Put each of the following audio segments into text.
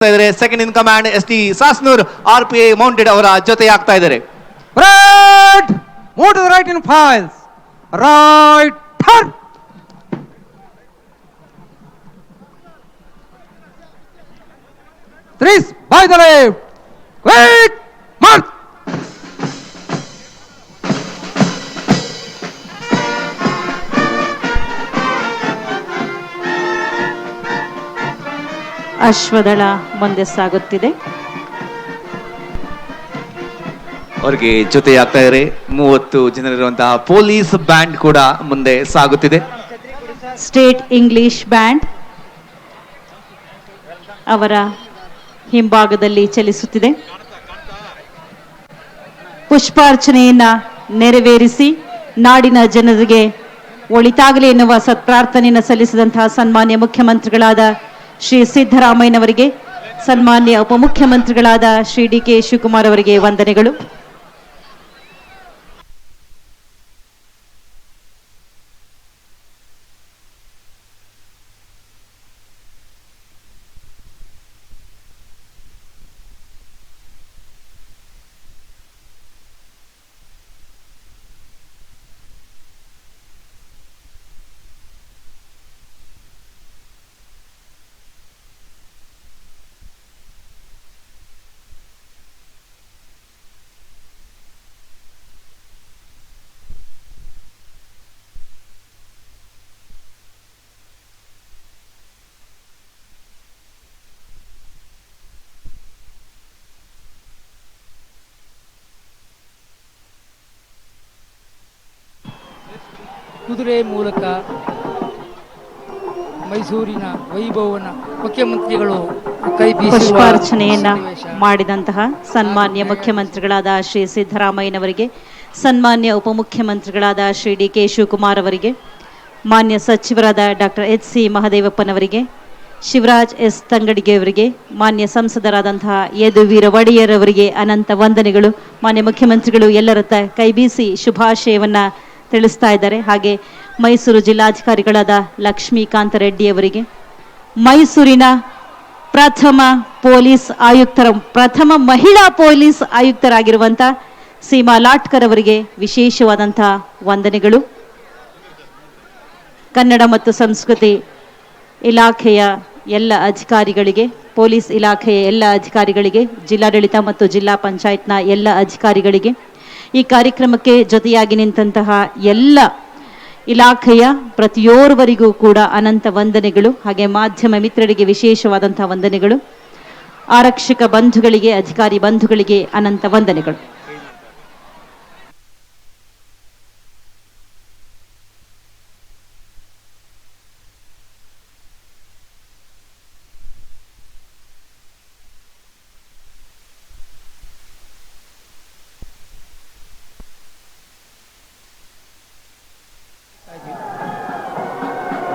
ಇದ್ದಾರೆ. Second in command S T Sasnur RPI mounted ಅವರ ಜೊತೆ ಆಗ್ತಾ ಇದ್ದಾರೆ. Red, move to the right in files. Right turn. Threes by the left. Quick march. ಅಶ್ವದಳ ಮುಂದೆ ಸಾಗುತ್ತಿದೆ. ಅವರಿಗೆ ಜೊತೆ ಆಗ್ತಾ ಇದ್ದಾರೆ 30 ಜನರಿರುವಂತಹ ಪೊಲೀಸ್ ಬ್ಯಾಂಡ್ ಕೂಡ ಮುಂದೆ ಸಾಗುತ್ತಿದೆ. ಸ್ಟೇಟ್ ಇಂಗ್ಲಿಷ್ ಬ್ಯಾಂಡ್ ಅವರ ಹಿಂಭಾಗದಲ್ಲಿ ಚಲಿಸುತ್ತಿದೆ. ಪುಷ್ಪಾರ್ಚನೆಯನ್ನ ನೆರವೇರಿಸಿ ನಾಡಿನ ಜನರಿಗೆ ಒಳಿತಾಗಲಿ ಎನ್ನುವ ಸತ್ಪ್ರಾರ್ಥನೆಯನ್ನು ಸಲ್ಲಿಸಿದಂತಹ ಸನ್ಮಾನ್ಯ ಮುಖ್ಯಮಂತ್ರಿಗಳಾದ ಶ್ರೀ ಸಿದ್ದರಾಮಯ್ಯನವರಿಗೆ, ಸನ್ಮಾನ್ಯ ಉಪಮುಖ್ಯಮಂತ್ರಿಗಳಾದ ಶ್ರೀ DK ಶಿವಕುಮಾರ್ ಅವರಿಗೆ ವಂದನೆಗಳು. ಕುದುರೆ ಮೂಲಕ ಮೈಸೂರಿನ ವೈಭವನ ಮುಖ್ಯಮಂತ್ರಿಗಳು ಕೈ ಪುಷ್ಪಾರ್ಚನೆಯನ್ನ ಮಾಡಿದಂತಹ ಸನ್ಮಾನ್ಯ ಮುಖ್ಯಮಂತ್ರಿಗಳಾದ ಶ್ರೀ ಸಿದ್ದರಾಮಯ್ಯನವರಿಗೆ, ಸನ್ಮಾನ್ಯ ಉಪಮುಖ್ಯಮಂತ್ರಿಗಳಾದ ಶ್ರೀ DK ಶಿವಕುಮಾರ್ ಅವರಿಗೆ, ಮಾನ್ಯ ಸಚಿವರಾದ doctor HC ಮಹದೇವಪ್ಪನವರಿಗೆ, Shivraj S Tangadagi ಅವರಿಗೆ, ಮಾನ್ಯ ಸಂಸದರಾದಂತಹ ಯದುವೀರ ಒಡೆಯರ್ ಅವರಿಗೆ ಅನಂತ ವಂದನೆಗಳು. ಮಾನ್ಯ ಮುಖ್ಯಮಂತ್ರಿಗಳು ಎಲ್ಲರ ಕೈ ಬೀಸಿ ಶುಭಾಶಯವನ್ನ ತಿಳಿಸ್ತಾ ಇದ್ದಾರೆ. ಹಾಗೆ ಮೈಸೂರು ಜಿಲ್ಲಾಧಿಕಾರಿಗಳಾದ ಲಕ್ಷ್ಮೀಕಾಂತ ರೆಡ್ಡಿ ಅವರಿಗೆ, ಮೈಸೂರಿನ ಪ್ರಥಮ ಮಹಿಳಾ ಪೊಲೀಸ್ ಆಯುಕ್ತರಾಗಿರುವಂಥ ಸೀಮಾ ಲಾಟ್ಕರ್ ಅವರಿಗೆ ವಿಶೇಷವಾದಂತಹ ವಂದನೆಗಳು. ಕನ್ನಡ ಮತ್ತು ಸಂಸ್ಕೃತಿ ಇಲಾಖೆಯ ಎಲ್ಲ ಅಧಿಕಾರಿಗಳಿಗೆ, ಪೊಲೀಸ್ ಇಲಾಖೆಯ ಎಲ್ಲ ಅಧಿಕಾರಿಗಳಿಗೆ, ಜಿಲ್ಲಾಡಳಿತ ಮತ್ತು ಜಿಲ್ಲಾ ಪಂಚಾಯತ್ನ ಎಲ್ಲ ಅಧಿಕಾರಿಗಳಿಗೆ, ಈ ಕಾರ್ಯಕ್ರಮಕ್ಕೆ ಜೊತೆಯಾಗಿ ನಿಂತಹ ಎಲ್ಲ ಇಲಾಖೆಯ ಪ್ರತಿಯೋರ್ವರಿಗೂ ಕೂಡ ಅನಂತ ವಂದನೆಗಳು. ಹಾಗೆ ಮಾಧ್ಯಮ ಮಿತ್ರರಿಗೆ ವಿಶೇಷವಾದಂತಹ ವಂದನೆಗಳು. ಆರಕ್ಷಕ ಬಂಧುಗಳಿಗೆ, ಅಧಿಕಾರಿ ಬಂಧುಗಳಿಗೆ ಅನಂತ ವಂದನೆಗಳು.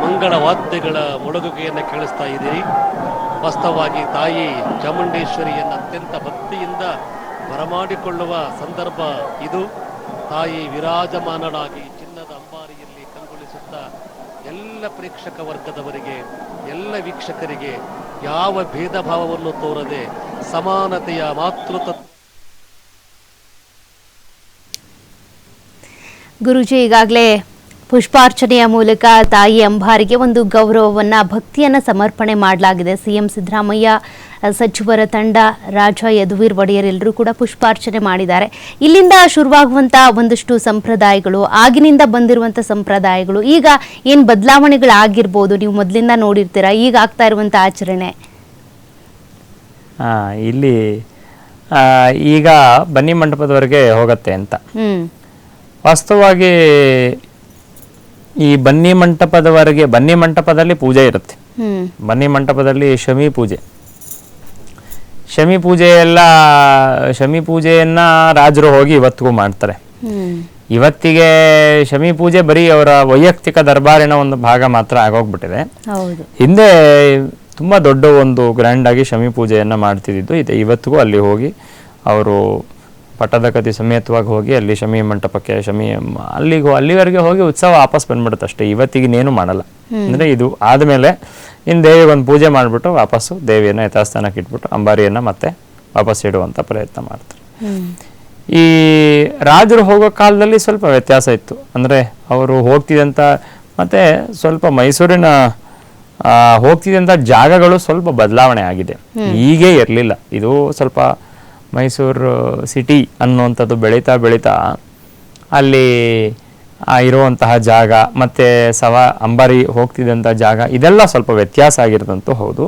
ಮಂಗಳ ವಾದ್ಯಗಳ ಮೊಳಗುಗೆಯನ್ನು ಕೇಳಿಸ್ತಾ ಇದ್ದೀರಿ. ವಾಸ್ತವವಾಗಿ ತಾಯಿ ಚಾಮುಂಡೇಶ್ವರಿಯನ್ನು ಅತ್ಯಂತ ಭಕ್ತಿಯಿಂದ ಬರಮಾಡಿಕೊಳ್ಳುವ ಸಂದರ್ಭ ಇದು. ತಾಯಿ ವಿರಾಜಮಾನಳಾಗಿ ಚಿನ್ನದ ಅಂಬಾರಿಯಲ್ಲಿ ಕಂಗೊಳಿಸುತ್ತಾ ಎಲ್ಲ ಪ್ರೇಕ್ಷಕ ವರ್ಗದವರಿಗೆ, ಎಲ್ಲ ವೀಕ್ಷಕರಿಗೆ ಯಾವ ಭೇದ ಭಾವವನ್ನು ತೋರದೆ ಸಮಾನತೆಯ ಮಾತೃತ್ವ. ಗುರುಜಿ, ಈಗಾಗಲೇ ಪುಷ್ಪಾರ್ಚನೆಯ ಮೂಲಕ ತಾಯಿ ಅಂಬಾರಿಗೆ ಒಂದು ಗೌರವವನ್ನು, ಭಕ್ತಿಯನ್ನು ಸಮರ್ಪಣೆ ಮಾಡಲಾಗಿದೆ. CM ಸಿದ್ದರಾಮಯ್ಯ, ಸಚಿವರ ತಂಡ, ರಾಜ ಯದುವೀರ್ ಒಡೆಯರ್ ಎಲ್ಲರೂ ಕೂಡ ಪುಷ್ಪಾರ್ಚನೆ ಮಾಡಿದ್ದಾರೆ. ಇಲ್ಲಿಂದ ಶುರುವಾಗುವಂಥ ಒಂದಷ್ಟು ಸಂಪ್ರದಾಯಗಳು, ಆಗಿನಿಂದ ಬಂದಿರುವಂಥ ಸಂಪ್ರದಾಯಗಳು, ಈಗ ಏನು ಬದಲಾವಣೆಗಳಾಗಿರ್ಬೋದು, ನೀವು ಮೊದಲಿಂದ ನೋಡಿರ್ತೀರಾ, ಈಗ ಆಗ್ತಾ ಇರುವಂಥ ಆಚರಣೆ ಇಲ್ಲಿ ಈಗ ಬನ್ನಿ ಮಂಟಪದವರೆಗೆ ಹೋಗುತ್ತೆ ಅಂತ. ವಾಸ್ತವವಾಗಿ ಈ ಬನ್ನಿ ಮಂಟಪದಲ್ಲಿ ಪೂಜೆ ಇರುತ್ತೆ. ಬನ್ನಿ ಮಂಟಪದಲ್ಲಿ ಶಮಿ ಪೂಜೆಯನ್ನ ರಾಜರು ಹೋಗಿ ಇವತ್ತಿಗೂ ಮಾಡ್ತಾರೆ. ಇವತ್ತಿಗೆ ಶಮಿ ಪೂಜೆ ಬರೀ ಅವರ ವೈಯಕ್ತಿಕ ದರ್ಬಾರಿನ ಒಂದು ಭಾಗ ಮಾತ್ರ ಆಗೋಗ್ಬಿಟ್ಟಿದೆ. ಹಿಂದೆ ತುಂಬಾ ದೊಡ್ಡ ಒಂದು ಗ್ರ್ಯಾಂಡ್ ಆಗಿ ಶಮಿ ಪೂಜೆಯನ್ನ ಮಾಡ್ತಿದ್ದು ಇದೆ. ಇವತ್ತಿಗೂ ಅಲ್ಲಿ ಹೋಗಿ ಅವರು ಪಟ್ಟದಕತಿ ಸಮೇತವಾಗಿ ಹೋಗಿ ಅಲ್ಲಿ ಶಮಿ ಮಂಟಪಕ್ಕೆ ಅಲ್ಲಿವರೆಗೆ ಹೋಗಿ ಉತ್ಸವ ವಾಪಸ್ ಬಂದ್ಬಿಡುತ್ತೆ ಅಷ್ಟೇ. ಇವತ್ತಿಗೇನು ಮಾಡಲ್ಲ. ಅಂದ್ರೆ ಇದು ಆದಮೇಲೆ ಇನ್ನು ದೇವಿಗೆ ಒಂದು ಪೂಜೆ ಮಾಡಿಬಿಟ್ಟು ವಾಪಸ್ಸು ದೇವಿಯನ್ನು ಯಥಾಸ್ಥಾನಕ್ಕೆ ಇಟ್ಬಿಟ್ಟು ಅಂಬಾರಿಯನ್ನು ಮತ್ತೆ ವಾಪಸ್ ಇಡುವಂಥ ಪ್ರಯತ್ನ ಮಾಡ್ತಾರೆ. ಈ ರಾಜರು ಹೋಗೋ ಕಾಲದಲ್ಲಿ ಸ್ವಲ್ಪ ವ್ಯತ್ಯಾಸ ಇತ್ತು. ಅಂದರೆ ಅವರು ಹೋಗ್ತಿದ್ದಂಥ ಮತ್ತು ಸ್ವಲ್ಪ ಮೈಸೂರಿನ ಹೋಗ್ತಿದ್ದಂಥ ಜಾಗಗಳು ಸ್ವಲ್ಪ ಬದಲಾವಣೆ ಆಗಿದೆ. ಹೀಗೆ ಇರಲಿಲ್ಲ. ಇದು ಸ್ವಲ್ಪ ಮೈಸೂರು ಸಿಟಿ ಅನ್ನುವಂಥದ್ದು ಬೆಳೀತಾ ಬೆಳೀತಾ ಅಲ್ಲಿ ಇರುವಂತಹ ಜಾಗ ಮತ್ತು ಅಂಬಾರಿ ಹೋಗ್ತಿದ್ದಂಥ ಜಾಗ ಇದೆಲ್ಲ ಸ್ವಲ್ಪ ವ್ಯತ್ಯಾಸ ಆಗಿರೋದಂತೂ ಹೌದು.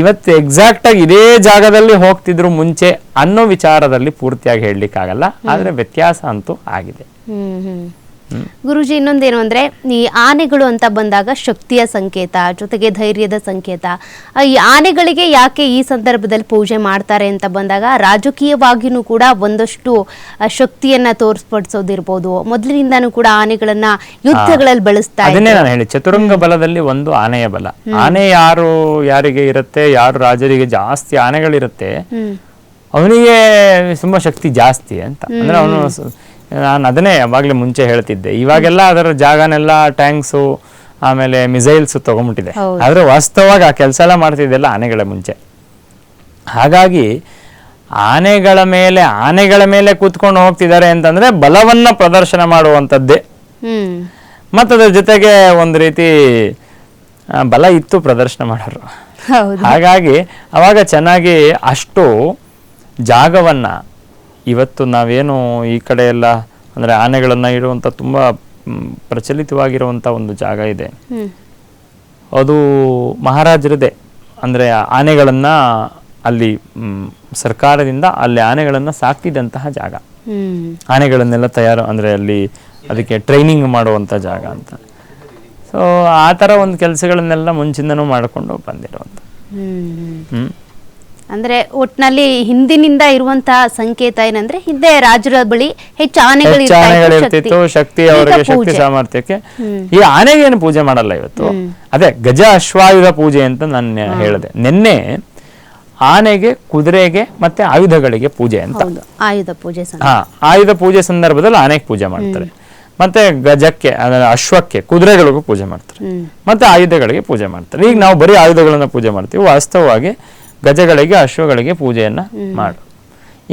ಇವತ್ತು ಎಕ್ಸಾಕ್ಟಾಗಿ ಇದೇ ಜಾಗದಲ್ಲಿ ಹೋಗ್ತಿದ್ರು ಮುಂಚೆ ಅನ್ನೋ ವಿಚಾರದಲ್ಲಿ ಪೂರ್ತಿಯಾಗಿ ಹೇಳಲಿಕ್ಕಾಗಲ್ಲ, ಆದರೆ ವ್ಯತ್ಯಾಸ ಅಂತೂ ಆಗಿದೆ. ಗುರುಜಿ, ಇನ್ನೊಂದೇನು ಅಂದರೆ ಈ ಆನೆಗಳು ಅಂತ ಬಂದಾಗ ಶಕ್ತಿಯ ಸಂಕೇತ, ಜೊತೆಗೆ ಧೈರ್ಯದ ಸಂಕೇತ. ಈ ಆನೆಗಳಿಗೆ ಯಾಕೆ ಈ ಸಂದರ್ಭದಲ್ಲಿ ಪೂಜೆ ಮಾಡ್ತಾರೆ ಅಂತ ಬಂದಾಗ ರಾಜಕೀಯವಾಗಿಯೂ ಕೂಡ ಒಂದಷ್ಟು ಶಕ್ತಿಯನ್ನ ತೋರ್ಪಡಿಸೋದಿರ್ಬೋದು. ಮೊದಲಿನಿಂದಾನು ಕೂಡ ಆನೆಗಳನ್ನ ಯುದ್ಧಗಳಲ್ಲಿ ಬಳಸ್ತಾ ಅದನ್ನೇ ನಾನು ಹೇಳಿ, ಚತುರಂಗ ಬಲದಲ್ಲಿ ಒಂದು ಆನೆಯ ಬಲ. ಆನೆ ಯಾರಿಗೆ ಇರುತ್ತೆ, ಯಾರು ರಾಜರಿಗೆ ಜಾಸ್ತಿ ಆನೆಗಳಿರುತ್ತೆ ಅವನಿಗೆ ತುಂಬಾ ಶಕ್ತಿ ಜಾಸ್ತಿ ಅಂತ. ಅಂದ್ರೆ ಅವನು, ನಾನು ಅದನ್ನೇ ಯಾವಾಗಲೇ ಮುಂಚೆ ಹೇಳ್ತಿದ್ದೆ, ಇವಾಗೆಲ್ಲ ಅದರ ಜಾಗನೆಲ್ಲ ಟ್ಯಾಂಕ್ಸು ಆಮೇಲೆ ಮಿಸೈಲ್ಸ್ ತಗೊಂಡ್ಬಿಟ್ಟಿದೆ. ಆದ್ರೆ ವಾಸ್ತವವಾಗಿ ಆ ಕೆಲಸ ಎಲ್ಲ ಮಾಡ್ತಿದ್ದೆಲ್ಲ ಆನೆಗಳ ಮುಂಚೆ. ಹಾಗಾಗಿ ಆನೆಗಳ ಮೇಲೆ ಕೂತ್ಕೊಂಡು ಹೋಗ್ತಿದ್ದಾರೆ ಅಂತಂದ್ರೆ ಬಲವನ್ನ ಪ್ರದರ್ಶನ ಮಾಡುವಂಥದ್ದೇ. ಮತ್ತದ್ರ ಜೊತೆಗೆ ಒಂದು ರೀತಿ ಬಲ ಇತ್ತು ಪ್ರದರ್ಶನ ಮಾಡೋರು. ಹಾಗಾಗಿ ಅವಾಗ ಚೆನ್ನಾಗಿ ಅಷ್ಟು ಜಾಗವನ್ನ, ಇವತ್ತು ನಾವೇನು ಈ ಕಡೆ ಎಲ್ಲ ಅಂದರೆ ಆನೆಗಳನ್ನು ಇಡುವಂಥ ತುಂಬ ಪ್ರಚಲಿತವಾಗಿರುವಂಥ ಒಂದು ಜಾಗ ಇದೆ, ಅದು ಮಹಾರಾಜರದೇ. ಅಂದರೆ ಆನೆಗಳನ್ನು ಅಲ್ಲಿ ಸರ್ಕಾರದಿಂದ ಅಲ್ಲಿ ಆನೆಗಳನ್ನು ಸಾಕ್ತಿದ್ದಂತಹ ಜಾಗ, ಆನೆಗಳನ್ನೆಲ್ಲ ಅಂದರೆ ಅಲ್ಲಿ ಅದಕ್ಕೆ ಟ್ರೈನಿಂಗ್ ಮಾಡುವಂಥ ಜಾಗ ಅಂತ. ಸೊ ಆ ಥರ ಒಂದು ಕೆಲಸಗಳನ್ನೆಲ್ಲ ಮುಂಚಿಂದನೂ ಮಾಡಿಕೊಂಡು ಬಂದಿರುವಂಥ. ಅಂದ್ರೆ ಒಟ್ನಲ್ಲಿ ಹಿಂದಿನಿಂದ ಇರುವಂತಹ ಸಂಕೇತ ಏನಂದ್ರೆ ಹಿಂದೆ ರಾಜರ ಬಳಿ ಹೆಚ್ಚು ಆನೆಗಳಿರ್ತಿತ್ತು, ಶಕ್ತಿ ಅವರಿಗೆ ಶಕ್ತಿ ಸಾಮರ್ಥ್ಯಕ್ಕೆ. ಈ ಆನೆಗೆ ಏನು ಪೂಜೆ ಮಾಡಲ್ಲ ಇವತ್ತು. ಅದೇ ಗಜ ಅಶ್ವಾಯುಧ ಪೂಜೆ ಅಂತ ನಾನು ಹೇಳಿದೆ ನಿನ್ನೆ. ಆನೆಗೆ, ಕುದುರೆಗೆ ಮತ್ತೆ ಆಯುಧಗಳಿಗೆ ಪೂಜೆ ಅಂತ. ಆಯುಧ ಪೂಜೆ ಸಂದರ್ಭದಲ್ಲಿ ಆನೆಗೆ ಪೂಜೆ ಮಾಡ್ತಾರೆ, ಮತ್ತೆ ಗಜಕ್ಕೆ ಅಶ್ವಕ್ಕೆ ಕುದುರೆಗಳಿಗೂ ಪೂಜೆ ಮಾಡ್ತಾರೆ, ಮತ್ತೆ ಆಯುಧಗಳಿಗೆ ಪೂಜೆ ಮಾಡ್ತಾರೆ. ಈಗ ನಾವು ಬರೀ ಆಯುಧಗಳನ್ನ ಪೂಜೆ ಮಾಡ್ತೀವಿ, ವಾಸ್ತವವಾಗಿ ಗಜಗಳಿಗೆ ಅಶ್ವಗಳಿಗೆ ಪೂಜೆಯನ್ನ ಮಾಡು.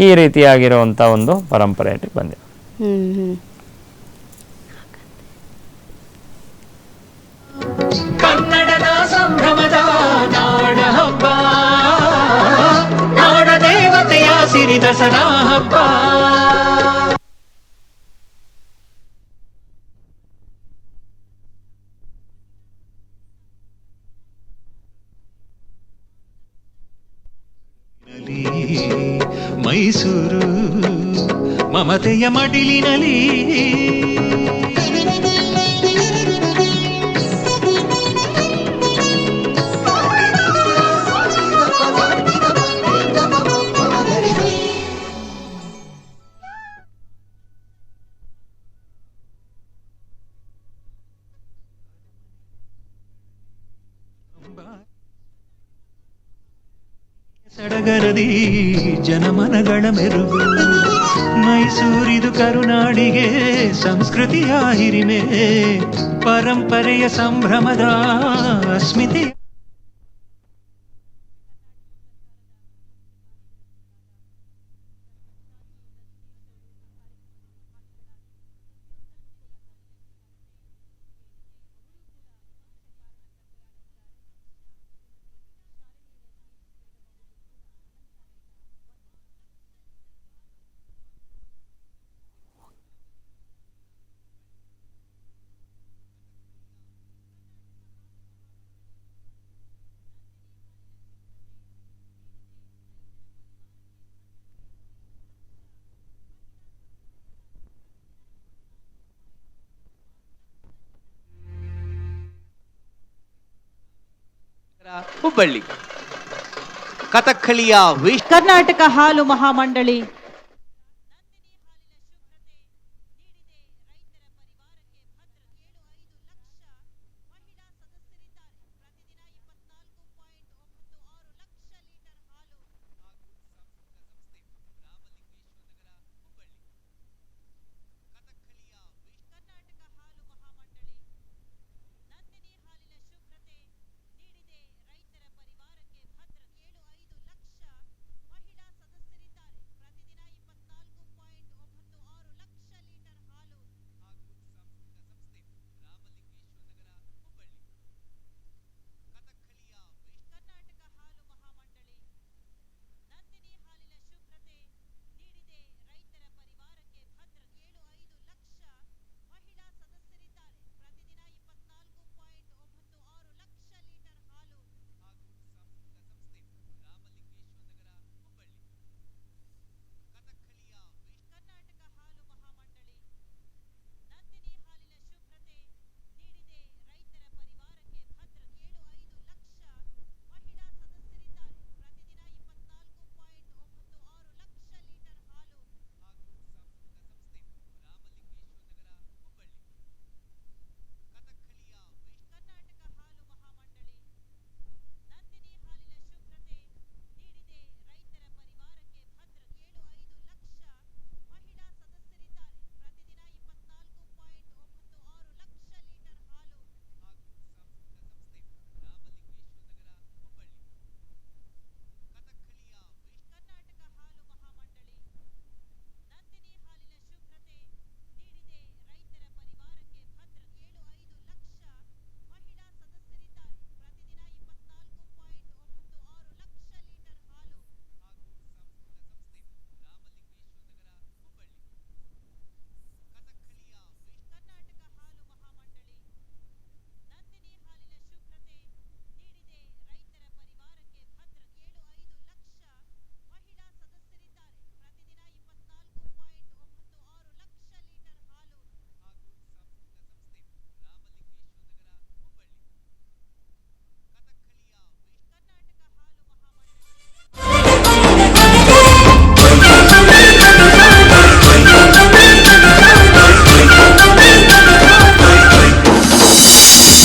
ಈ ರೀತಿಯಾಗಿರುವಂತ ಒಂದು ಪರಂಪರೆಯಲ್ಲಿ ಬಂದಿದೆ. ಕನ್ನಡದ ಸಂಭ್ರಮದ ನಾಡ ಹಬ್ಬ, ನಾಡ ದೇವತೆಯ ಸಿರಿ ದಸರಾ ಹಬ್ಬ. ಮೈಸೂರು ಮಮತೆಯ ಮಡಿಲಿನಲಿ ಸಡಗರದಿ ಜನಮನಗಳ ಮೆರುಗು. ಮೈಸೂರಿದು ಕರುನಾಡಿಗೆ ಸಂಸ್ಕೃತಿಯ ಹಿರಿಮೆ, ಪರಂಪರೆಯ ಸಂಭ್ರಮದ ಅಸ್ಮಿತೆ. ಹುಬ್ಬಳ್ಳಿ ಕಥಕ್ಕಳಿಯ ಕರ್ನಾಟಕ ಹಾಲು ಮಹಾಮಂಡಳಿ